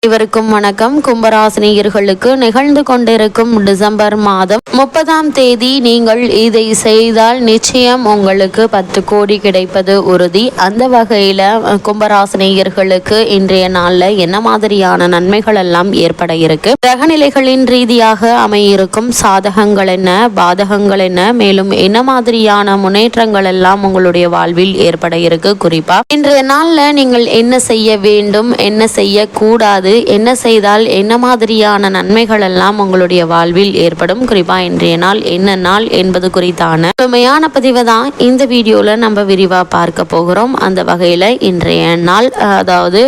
இவருக்கும் வணக்கம். கும்பராசினியர்களுக்கு நிகழ்ந்து கொண்டிருக்கும் டிசம்பர் மாதம் 30ஆம் தேதி நீங்கள் இதை செய்தால் நிச்சயம் உங்களுக்கு 10 கோடி கிடைப்பது உறுதி. அந்த வகையில் கும்பராசினியர்களுக்கு இன்றைய நாளில் என்ன மாதிரியான நன்மைகள் எல்லாம் ஏற்பட இருக்கு, கிரகநிலைகளின் ரீதியாக அமையிருக்கும் சாதகங்கள் என்ன, பாதகங்கள் என்ன, மேலும் என்ன மாதிரியான முன்னேற்றங்கள் எல்லாம் உங்களுடைய வாழ்வில் ஏற்பட இருக்கு. குறிப்பா இன்றைய நாளில் நீங்கள் என்ன செய்ய வேண்டும், என்ன செய்யக்கூடாது, என்ன செய்தால் என்ன மாதிரியான நன்மைகள் எல்லாம் உங்களுடைய வாழ்வில் ஏற்படும், குறிப்பா இன்றைய நாள் என்ன நாள் என்பது குறித்தான முழுமையான பதிவை தான் இந்த வீடியோல நம்ம விரிவா பார்க்க போகிறோம். அந்த வகையில இன்றைய நாள், அதாவது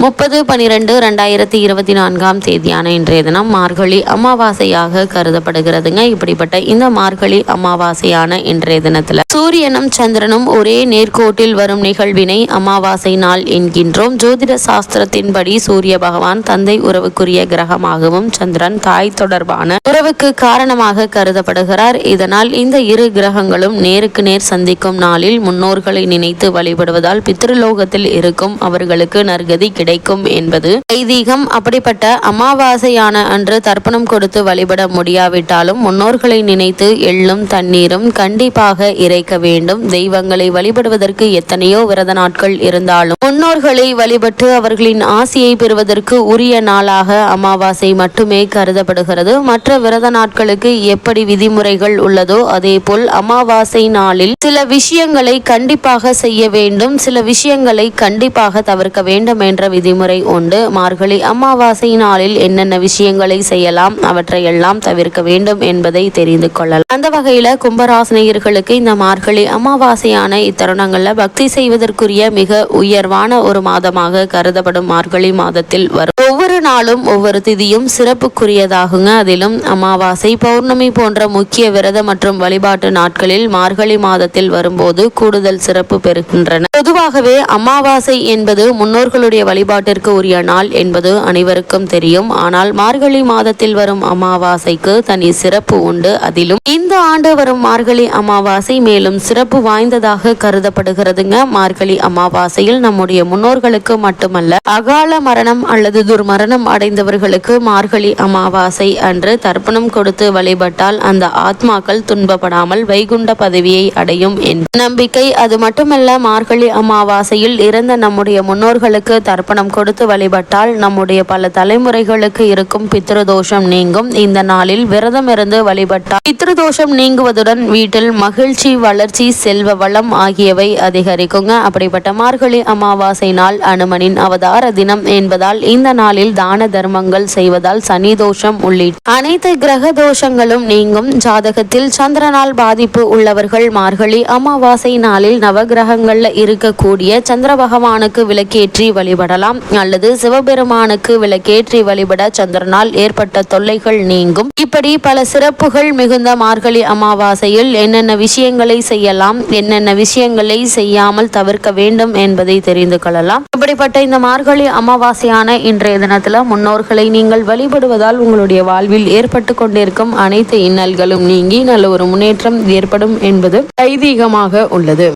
30/12/2024 தேதியான இன்றைய தினம் மார்கழி அமாவாசையாக கருதப்படுகிறதுங்க. இப்படிப்பட்ட இந்த மார்கழி அமாவாசையான இன்றைய தினத்துல சூரியனும் சந்திரனும் ஒரே நேர்கோட்டில் வரும் நிகழ்வினை அமாவாசை நாள் என்கின்றோம். ஜோதிட சாஸ்திரத்தின்படி சூரிய பகவான் தந்தை உறவுக்குரிய கிரகமாகவும் சந்திரன் தாய் தொடர்பான உறவுக்கு காரணமாக கருதப்படுகிறார். இதனால் இந்த இரு கிரகங்களும் நேருக்கு நேர் சந்திக்கும் நாளில் முன்னோர்களை நினைத்து வழிபடுவதால் பித்ருலோகத்தில் இருக்கும் அவர்களுக்கு நற்கதி கிடைக்கும் என்பது ஐதீகம். அப்படிப்பட்ட அமாவாசையான அன்று தர்ப்பணம் கொடுத்து வழிபட முடியாவிட்டாலும் முன்னோர்களை நினைத்து எள்ளும் தண்ணீரும் கண்டிப்பாக இறைக்க வேண்டும். தெய்வங்களை வழிபடுவதற்கு எத்தனையோ விரத நாட்கள் இருந்தாலும் முன்னோர்களை வழிபட்டு அவர்களின் ஆசியை பெறுவதற்கு உரிய நாளாக அமாவாசை மட்டுமே கருதப்படுகிறது. மற்ற விரத நாட்களுக்கு எப்படி விதிமுறைகள் உள்ளதோ அதே போல் அமாவாசை நாளில் சில விஷயங்களை கண்டிப்பாக செய்ய வேண்டும், சில விஷயங்களை கண்டிப்பாக தவிர்க்க வேண்டும் என்ற விதிமுறை உண்டு. மார்கழி அமாவாசை நாளில் என்னென்ன விஷயங்களை செய்யலாம், அவற்றை எல்லாம் தவிர்க்க வேண்டும் என்பதை தெரிந்து கொள்ளலாம். அந்த வகையில கும்பராசினியர்களுக்கு இந்த மார்கழி அமாவாசையான இத்தருணங்கள்ல பக்தி செய்வதற்குரிய மிக உயர்வான ஒரு மாதமாக கருதப்படும் மார்கழி மாதத்தில் வரும் ஒவ்வொரு நாளும் ஒவ்வொரு திதியும் சிறப்புக்குரியதாகுங்க. அதிலும் அமாவாசை, பௌர்ணமி போன்ற முக்கிய விரத மற்றும் வழிபாட்டு நாட்களில் மார்கழி மாதத்தில் வரும்போது கூடுதல் சிறப்பு பெறுகின்றன. பொதுவாகவே அமாவாசை என்பது முன்னோர்களுடைய வழிபாட்டிற்கு உரிய நாள் என்பது அனைவருக்கும் தெரியும். ஆனால் மார்கழி மாதத்தில் வரும் அமாவாசைக்கு தனி சிறப்பு உண்டு. அதிலும் இந்த ஆண்டு வரும் மார்கழி அமாவாசை மேலும் சிறப்பு வாய்ந்ததாக கருதப்படுகிறதுங்க. மார்கழி அமாவாசையில் நம்முடைய முன்னோர்களுக்கு மட்டுமல்ல, அகால மரணம் அல்லது துர்மரணம் அடைந்தவர்களுக்கு மார்கழி அமாவாசை அன்று தர்ப்பணம் கொடுத்து வழிபட்டால் அந்த ஆத்மாக்கள் துன்பப்படாமல் வைகுண்ட பதவியை அடையும் என்ற நம்பிக்கை. அது மட்டுமல்ல, மார்கழி அமாவாசையில் இறந்த நம்முடைய முன்னோர்களுக்கு தர்ப்பணம் கொடுத்து வழிபட்டால் நம்முடைய பல தலைமுறைகளுக்கு இருக்கும் பித்ருதோஷம் நீங்கும். இந்த நாளில் விரதம் இருந்து வழிபட்டால் பித்ருதோஷம் நீங்குவதுடன் வீட்டில் மகிழ்ச்சி, வளர்ச்சி, செல்வ வளம் ஆகியவை அதிகரிக்குங்க. அப்படிப்பட்ட மார்கழி அமாவாசை நாள் அனுமனின் அவதார தினம் என்பதால் இந்த நாளில் தான தர்மங்கள் செய்வதால் சனி தோஷம் உள்ளிட்ட அனைத்து கிரக தோஷங்களும் நீங்கும். ஜாதகத்தில் சந்திரனால் பாதிப்பு உள்ளவர்கள் மார்கழி அமாவாசை நாளில் நவகிரகங்கள்ல இருக்கக்கூடிய சந்திர பகவானுக்கு விளக்கேற்றி வழிபடலாம் அல்லது சிவபெருமானுக்கு விளக்கேற்றி வழிபட சந்திரனால் ஏற்பட்ட தொல்லைகள் நீங்கும். இப்படி பல சிறப்புகள் மிகுந்த மார்கழி அமாவாசையில் என்னென்ன விஷயங்களை செய்யலாம், என்னென்ன விஷயங்களை செய்யாமல் தவிர்க்க வேண்டும் என்பதை தெரிந்து கொள்ளலாம். இப்படிப்பட்ட இந்த மார்கழி அமாவாசையான இன்றைய தினத்துல முன்னோர்களை நீங்கள் வழிபடுவதால் உங்களுடைய வாழ்வில் ஏற்பட்டு கொண்டிருக்கும் அனைத்து இன்னல்களும் நீங்கி நல்ல ஒரு முன்னேற்றம் ஏற்படும் என்பது ஐதீகமாக உள்ளது.